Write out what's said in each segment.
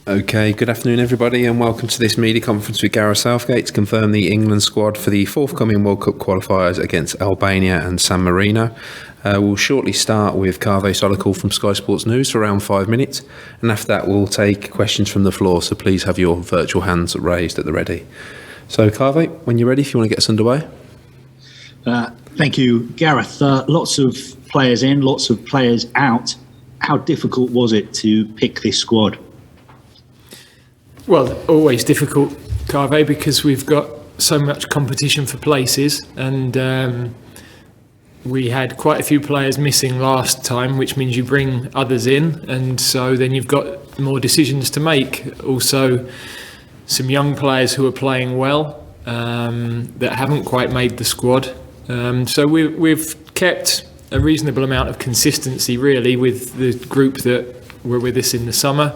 Okay, good afternoon everybody and welcome to this media conference with Gareth Southgate to confirm the England squad for the forthcoming World Cup qualifiers against Albania and San Marino. We'll shortly start with Kave Solikal from Sky Sports News for around 5 minutes, and after that we'll take questions from the floor, so please have your virtual hands raised at the ready. So Kave, when you're ready, if you want to get us underway. Thank you, Gareth. Lots of players in, lots of players out. How difficult was it to pick this squad? Well, always difficult, Carve, because we've got so much competition for places, and we had quite a few players missing last time, which means you bring others in, and so then you've got more decisions to make. Also, some young players who are playing well that haven't quite made the squad. So we've kept a reasonable amount of consistency, really, with the group that were with us in the summer.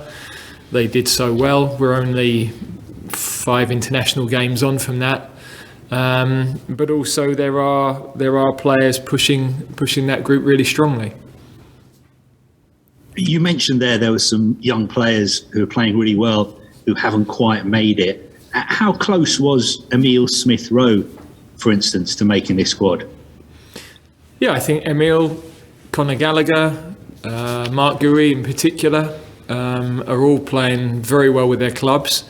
They did so well. We're only 5 international games on from that, but also there are players pushing that group really strongly. You mentioned there were some young players who are playing really well who haven't quite made it. How close was Emil Smith-Rowe, for instance, to making this squad? Yeah, I think Emil, Conor Gallagher, Mark Gui in particular, are all playing very well with their clubs,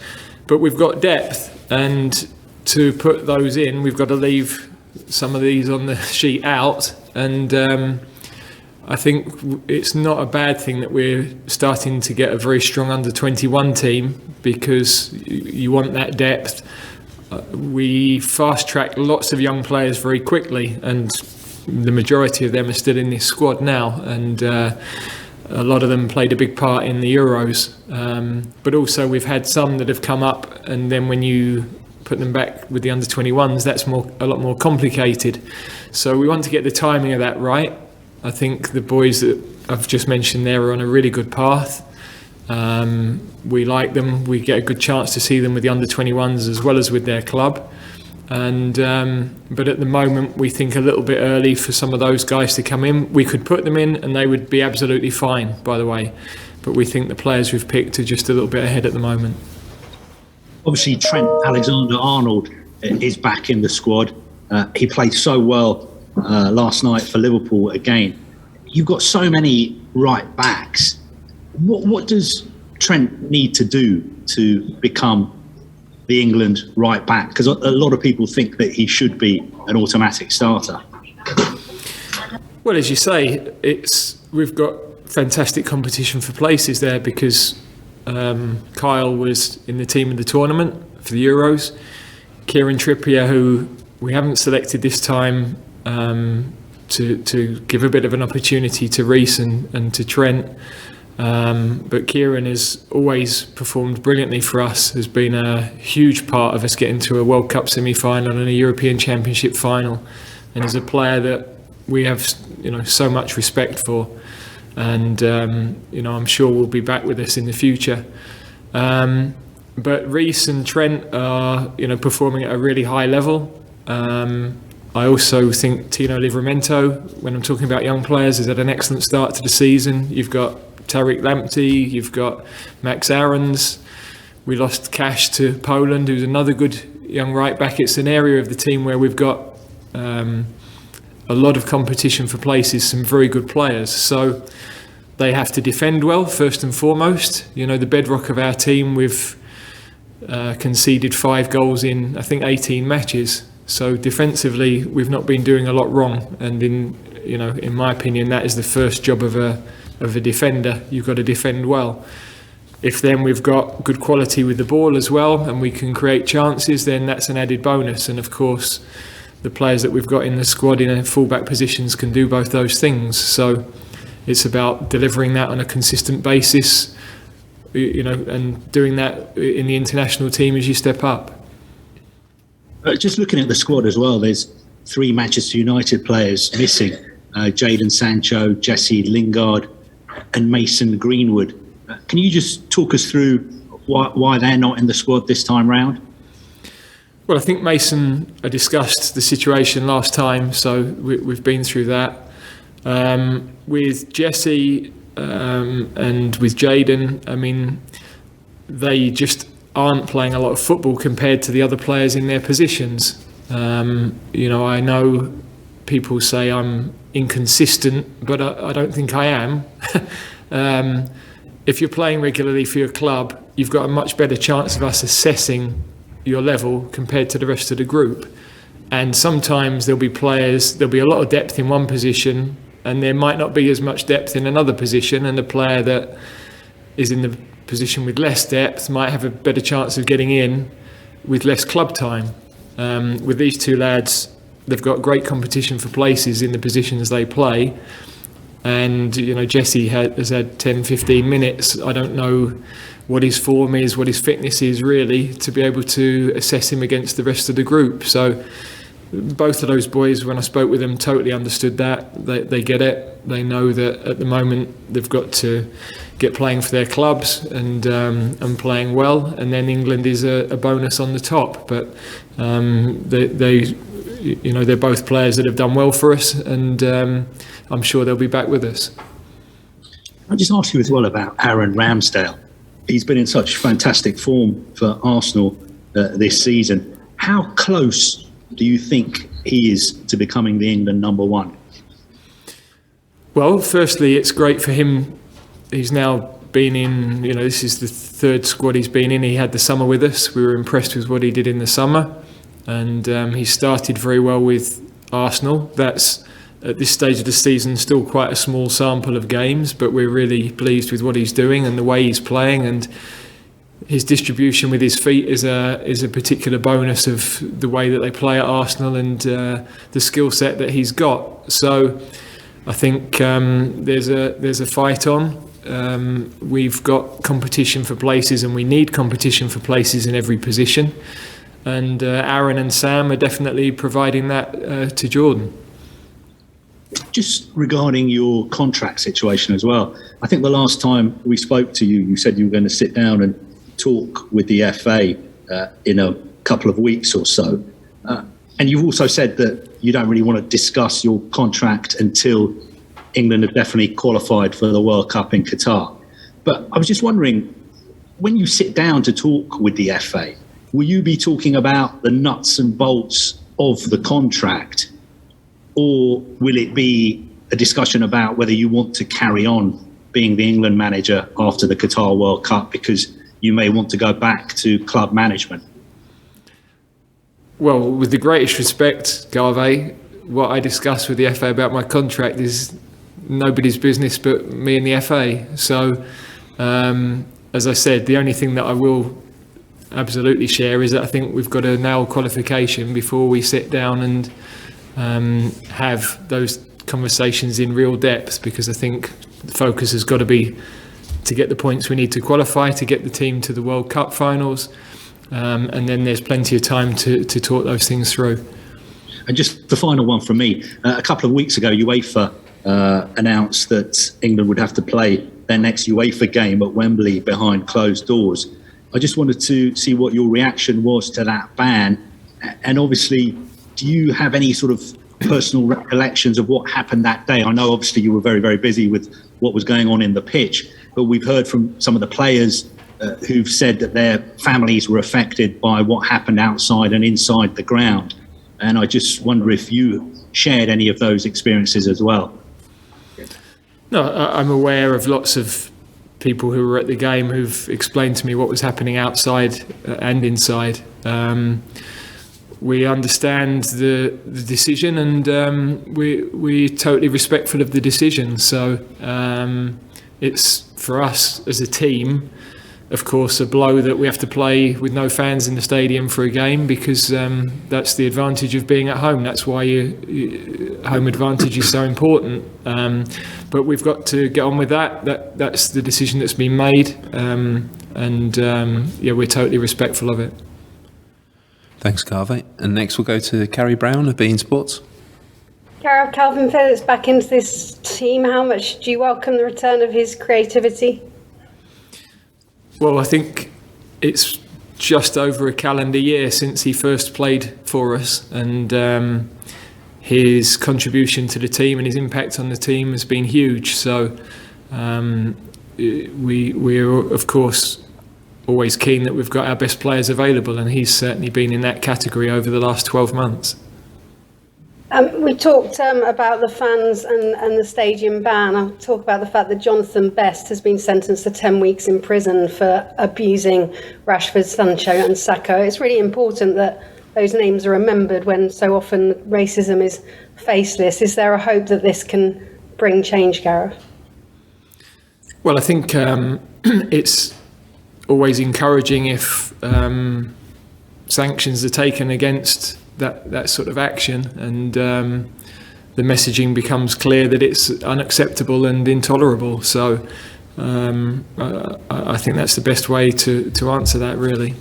but we've got depth, and to put those in we've got to leave some of these on the sheet out, and I think it's not a bad thing that we're starting to get a very strong under-21 team, because you want that depth. We fast-tracked lots of young players very quickly, and the majority of them are still in this squad now, and a lot of them played a big part in the Euros, but also we've had some that have come up, and then when you put them back with the under-21s, that's a lot more complicated. So we want to get the timing of that right. I think the boys that I've just mentioned there are on a really good path. We like them. We get a good chance to see them with the under-21s as well as with their club. And but at the moment we think a little bit early for some of those guys to come in. We could put them in and they would be absolutely fine, by the way, but we think the players we've picked are just a little bit ahead at the moment. Obviously Trent Alexander-Arnold is back in the squad. He played so well last night for Liverpool again. You've got so many right backs. What does Trent need to do to become the England right back? Because a lot of people think that he should be an automatic starter. Well, as you say, we've got fantastic competition for places there, because Kyle was in the team of the tournament for the Euros. Kieran Trippier, who we haven't selected this time, to give a bit of an opportunity to Reece and to Trent. But Kieran has always performed brilliantly for us, has been a huge part of us getting to a World Cup semi-final and a European Championship final, and is a player that we have so much respect for, and I'm sure will be back with us in the future. But Reece and Trent are performing at a really high level. I also think Tino Livramento, when I'm talking about young players, has had an excellent start to the season. You've got Tariq Lamptey, you've got Max Aarons. We lost Cash to Poland, who's another good young right back. It's an area of the team where we've got a lot of competition for places, some very good players. So they have to defend well, first and foremost. The bedrock of our team, we've conceded 5 goals in, I think, 18 matches. So defensively, we've not been doing a lot wrong. And in my opinion, that is the first job of a defender. You've got to defend well. If then we've got good quality with the ball as well, and we can create chances, then that's an added bonus. And of course, the players that we've got in the squad in fullback positions can do both those things. So it's about delivering that on a consistent basis, and doing that in the international team as you step up. Just looking at the squad as well, there's 3 Manchester United players missing. Jadon, Sancho, Jesse Lingard and Mason Greenwood. Can you just talk us through why they're not in the squad this time round? Well, I think Mason, I discussed the situation last time, so we've been through that. With Jesse and with Jadon, I mean, they just aren't playing a lot of football compared to the other players in their positions. I know people say I'm inconsistent, but I don't think I am. If you're playing regularly for your club, you've got a much better chance of us assessing your level compared to the rest of the group. And sometimes there'll be a lot of depth in one position, and there might not be as much depth in another position, and the player that is in the position with less depth might have a better chance of getting in with less club time. With these two lads, they've got great competition for places in the positions they play. And, Jesse has had 10, 15 minutes. I don't know what his form is, what his fitness is really, to be able to assess him against the rest of the group. So both of those boys, when I spoke with them, totally understood that. They get it. They know that at the moment they've got to get playing for their clubs and playing well. And then England is a bonus on the top. But they're both players that have done well for us, and I'm sure they'll be back with us. I'll just ask you as well about Aaron Ramsdale. He's been in such fantastic form for Arsenal this season. How close do you think he is to becoming the England number one? Well, firstly, it's great for him. He's now been in, this is the third squad he's been in. He had the summer with us. We were impressed with what he did in the summer. And he started very well with Arsenal. That's, at this stage of the season, still quite a small sample of games, but we're really pleased with what he's doing and the way he's playing, and his distribution with his feet is a particular bonus of the way that they play at Arsenal and the skill set that he's got. So I think there's a fight on. We've got competition for places, and we need competition for places in every position. And Aaron and Sam are definitely providing that to Jadon. Just regarding your contract situation as well, I think the last time we spoke to you, you said you were going to sit down and talk with the FA in a couple of weeks or so. And you've also said that you don't really want to discuss your contract until England have definitely qualified for the World Cup in Qatar. But I was just wondering, when you sit down to talk with the FA, will you be talking about the nuts and bolts of the contract, or will it be a discussion about whether you want to carry on being the England manager after the Qatar World Cup because you may want to go back to club management? Well, with the greatest respect, Garvey, what I discuss with the FA about my contract is nobody's business but me and the FA. So, as I said, the only thing that I will absolutely share is that I think we've got to nail qualification before we sit down and have those conversations in real depth, because I think the focus has got to be to get the points we need to qualify, to get the team to the World Cup finals, and then there's plenty of time to talk those things through. And just the final one from me, a couple of weeks ago UEFA announced that England would have to play their next UEFA game at Wembley behind closed doors. I just wanted to see what your reaction was to that ban, and obviously, do you have any sort of personal recollections of what happened that day? I know obviously you were very, very busy with what was going on in the pitch, but we've heard from some of the players who've said that their families were affected by what happened outside and inside the ground. And I just wonder if you shared any of those experiences as well. No, I'm aware of lots of people who were at the game who've explained to me what was happening outside and inside. We understand the decision, and we're totally respectful of the decision. So it's, for us as a team, of course, a blow that we have to play with no fans in the stadium for a game, because that's the advantage of being at home. That's why home advantage is so important. But we've got to get on with that. That's the decision that's been made, and we're totally respectful of it. Thanks, Garvey. And next we'll go to Carrie Brown of BeanymanSports. Gareth, Calvin Phillips back into this team. How much do you welcome the return of his creativity? Well, I think it's just over a calendar year since he first played for us, and his contribution to the team and his impact on the team has been huge. So we're of course always keen that we've got our best players available, and he's certainly been in that category over the last 12 months. We talked about the fans and the stadium ban. I'll talk about the fact that Jonathan Best has been sentenced to 10 weeks in prison for abusing Rashford, Sancho and Sancho. It's really important that those names are remembered when so often racism is faceless. Is there a hope that this can bring change, Gareth? Well, I think it's always encouraging if sanctions are taken against that sort of action, and the messaging becomes clear that it's unacceptable and intolerable. So I think that's the best way to answer that, really.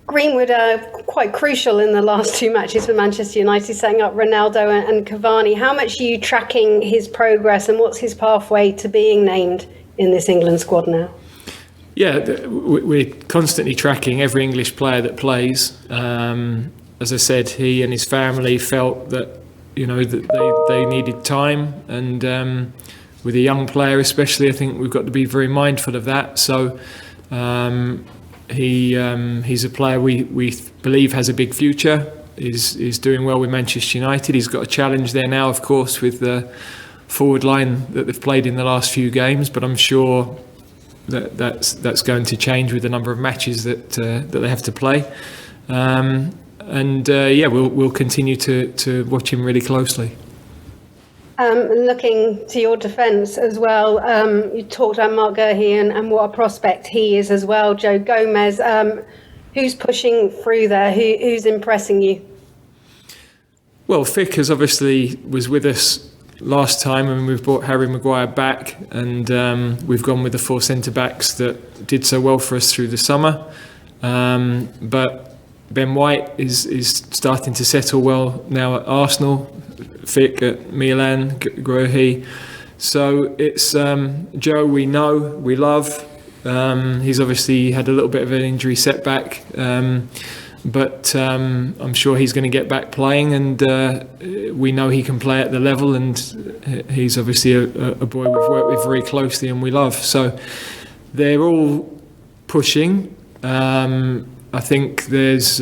Greenwood are quite crucial in the last two matches for Manchester United, setting up Ronaldo and Cavani. How much are you tracking his progress, and what's his pathway to being named in this England squad now? Yeah, we're constantly tracking every English player that plays. As I said, he and his family felt that that they needed time, and with a young player especially, I think we've got to be very mindful of that. So he's a player we believe has a big future. Is doing well with Manchester United. He's got a challenge there now, of course, with the forward line that they've played in the last few games. But I'm sure that's going to change with the number of matches that they have to play, we'll continue to watch him really closely. Looking to your defence as well, you talked about Mark Guehi and what a prospect he is as well. Joe Gomez, who's pushing through there? Who's impressing you? Well, Vickers obviously was with us last time, and we've brought Harry Maguire back, and we've gone with the 4 centre-backs that did so well for us through the summer. But Ben White is starting to settle well now at Arsenal, Vick at Milan, Guehi. So it's Joe we know, we love. He's obviously had a little bit of an injury setback, but I'm sure he's going to get back playing, and we know he can play at the level, and he's obviously a boy we've worked with very closely and we love. So they're all pushing. I think there's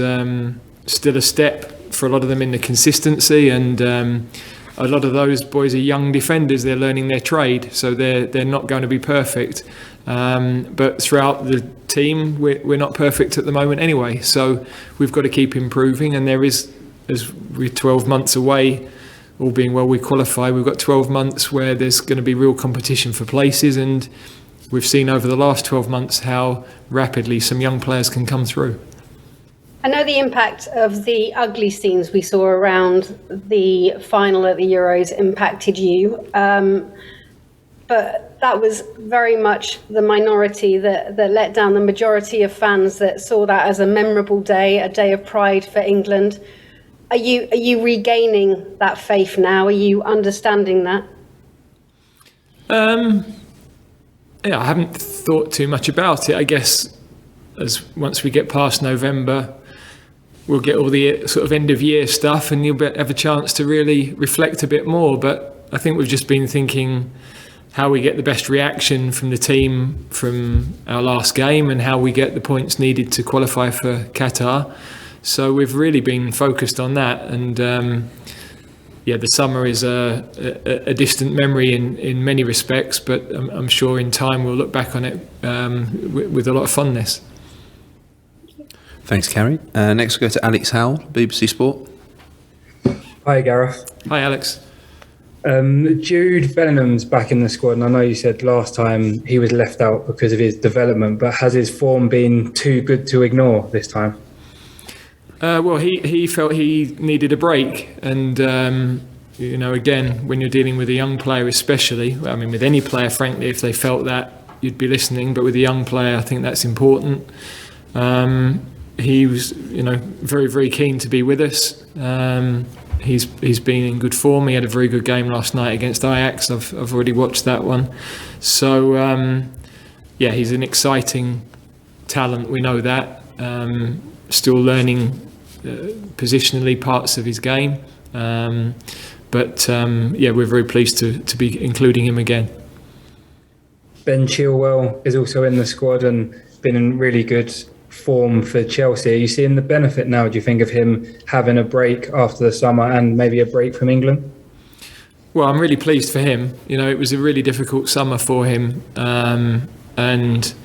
still a step for a lot of them in the consistency, and a lot of those boys are young defenders. They're learning their trade, so they're not going to be perfect. But throughout the team, we're not perfect at the moment anyway. So we've got to keep improving. And there is, as we're 12 months away, all being well, we qualify. We've got 12 months where there's going to be real competition for places. And we've seen over the last 12 months how rapidly some young players can come through. I know the impact of the ugly scenes we saw around the final at the Euros impacted you. But that was very much the minority that let down the majority of fans that saw that as a memorable day, a day of pride for England. Are you regaining that faith now? Are you understanding that? I haven't thought too much about it. I guess once we get past November, we'll get all the sort of end of year stuff, and you'll have a chance to really reflect a bit more. But I think we've just been thinking how we get the best reaction from the team from our last game, and how we get the points needed to qualify for Qatar. So we've really been focused on that, and the summer is a distant memory in many respects, but I'm sure in time we'll look back on it with a lot of fondness. Thanks, Carrie. Next we'll go to Alex Howell, BBC Sport. Hi, Gareth. Hi, Alex. Jude Bellingham's back in the squad, and I know you said last time he was left out because of his development, but has his form been too good to ignore this time? Well, he felt he needed a break, and again, when you're dealing with a young player especially, I mean with any player frankly, if they felt that, you'd be listening, but with a young player I think that's important. He was very, very keen to be with us. He's been in good form. He had a very good game last night against Ajax. I've already watched that one. So he's an exciting talent, we know that. Still learning positionally parts of his game, but we're very pleased to be including him again. Ben Chilwell is also in the squad and been in really good form for Chelsea. Are you seeing the benefit now, do you think, of him having a break after the summer and maybe a break from England? Well, I'm really pleased for him. It was a really difficult summer for him. And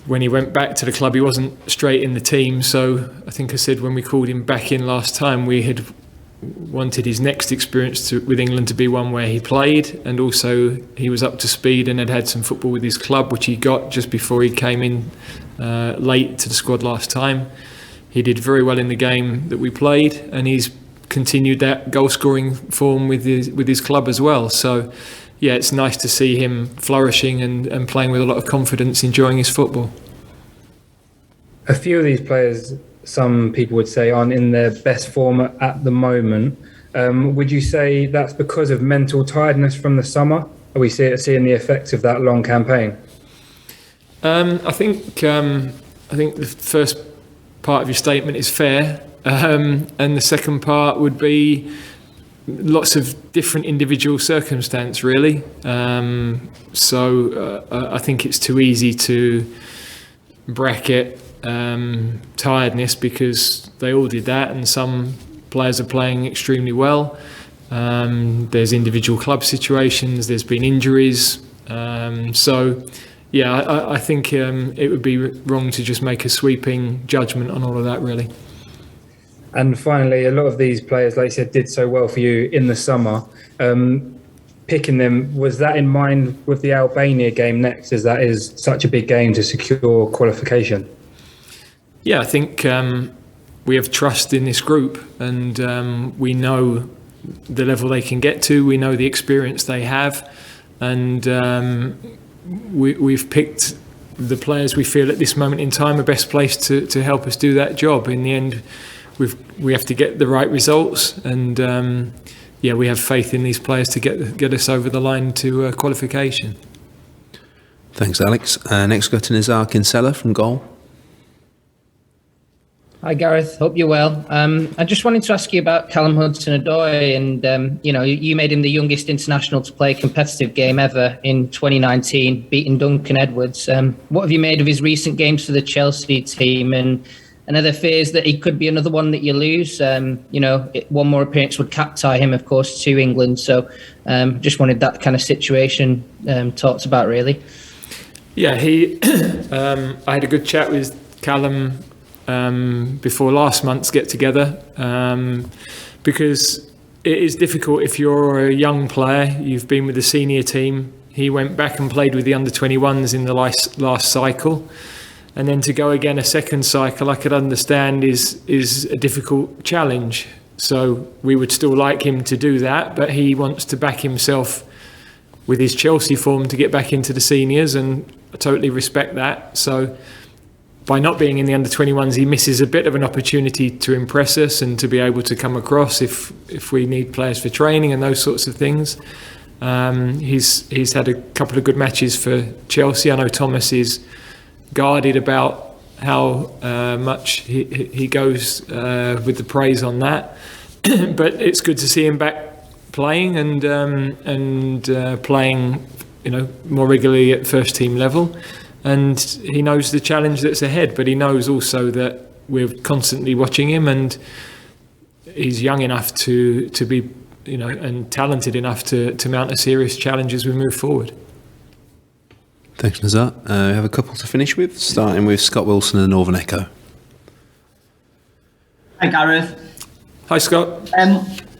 when he went back to the club, he wasn't straight in the team. So I think I said when we called him back in last time, we had wanted his next experience with England to be one where he played, and also he was up to speed and had some football with his club, which he got just before he came in late to the squad last time. He did very well in the game that we played, and he's continued that goal scoring form with his club as well. So yeah, it's nice to see him flourishing and playing with a lot of confidence, enjoying his football. A few of these players, some people would say, aren't in their best form at the moment. Would you say that's because of mental tiredness from the summer? Are we seeing the effects of that long campaign? I think the first part of your statement is fair, and the second part would be lots of different individual circumstance, really. So I think it's too easy to bracket tiredness, because they all did that, and some players are playing extremely well. There's individual club situations, there's been injuries. So yeah, I think it would be wrong to just make a sweeping judgment on all of that, really. And finally, a lot of these players, like you said, did so well for you in the summer. Picking them, was that in mind with the Albania game next, as that is such a big game to secure qualification? Yeah, I think we have trust in this group, and we know the level they can get to. We know the experience they have, and we've picked the players we feel at this moment in time are best placed to help us do that job. In the end, we have to get the right results, and yeah, we have faith in these players to get us over the line to qualification. Thanks, Alex. Next, go to Nizar Kinsella from goal. Hi Gareth, hope you're well. I just wanted to ask you about Callum Hudson-Odoi, and you made him the youngest international to play a competitive game ever in 2019, beating Duncan Edwards. What have you made of his recent games for the Chelsea team, and are there fears that he could be another one that you lose? One more appearance would cap-tie him, of course, to England. So just wanted that kind of situation talked about, really. Yeah, I had a good chat with Callum before last month's get-together, because it is difficult if you're a young player, you've been with the senior team. He went back and played with the under-21s in the last cycle. And then to go again a second cycle, I could understand is a difficult challenge. So we would still like him to do that, but he wants to back himself with his Chelsea form to get back into the seniors, and I totally respect that. So by not being in the under-21s, he misses a bit of an opportunity to impress us and to be able to come across if we need players for training and those sorts of things. He's had a couple of good matches for Chelsea. I know Thomas is guarded about how much he goes with the praise on that, but it's good to see him back playing and playing, more regularly at first team level. And he knows the challenge that's ahead, but he knows also that we're constantly watching him, and he's young enough to be, and talented enough to mount a serious challenge as we move forward. Thanks, Nazar. We have a couple to finish with, starting with Scott Wilson and Northern Echo. Hi, Gareth. Hi, Scott.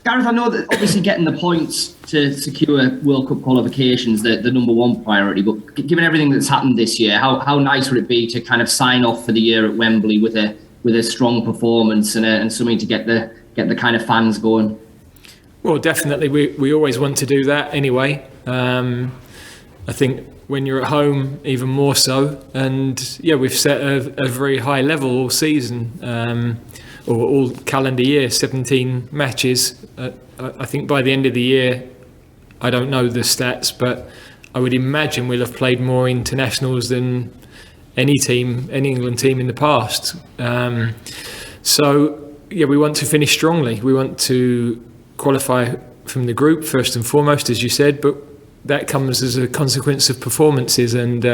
Gareth, I know that obviously getting the points to secure World Cup qualifications the number one priority, but given everything that's happened this year, how nice would it be to kind of sign off for the year at Wembley with a strong performance and something to get the kind of fans going? Well, definitely. We always want to do that anyway. I think when you're at home, even more so. And yeah, we've set a very high level all season, or all calendar year, 17 matches. I think by the end of the year, I don't know the stats, but I would imagine we'll have played more internationals than any England team in the past. So yeah, we want to finish strongly. We want to qualify from the group first and foremost, as you said, but that comes as a consequence of performances, and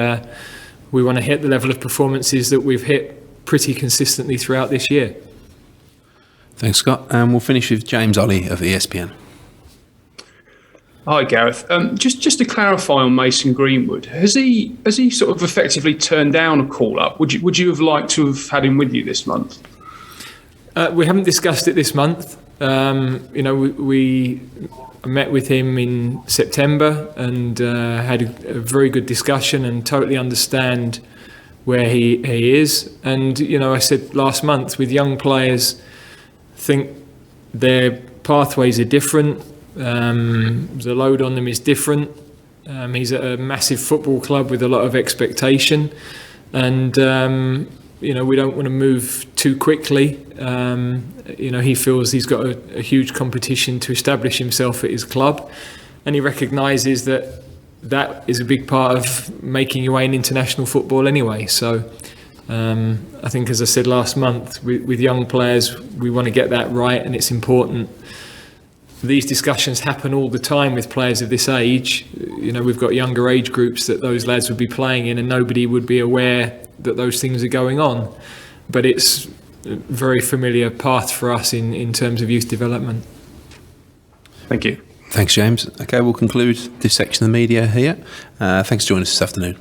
we want to hit the level of performances that we've hit pretty consistently throughout this year. Thanks, Scott. And we'll finish with James Ollie of ESPN. Hi, Gareth. Just to clarify on Mason Greenwood, has he sort of effectively turned down a call up? Would you have liked to have had him with you this month? We haven't discussed it this month. We met with him in September and had a very good discussion and totally understand where he is. And I said last month, with young players, think their pathways are different. The load on them is different. He's at a massive football club with a lot of expectation, and we don't want to move too quickly. He feels he's got a huge competition to establish himself at his club, and he recognises that is a big part of making your way in international football anyway. So I think, as I said last month, with young players, we want to get that right, and it's important. These discussions happen all the time with players of this age. We've got younger age groups that those lads would be playing in, and nobody would be aware that those things are going on. But it's a very familiar path for us in terms of youth development. Thank you. Thanks, James. Okay, we'll conclude this section of the media here. Thanks for joining us this afternoon.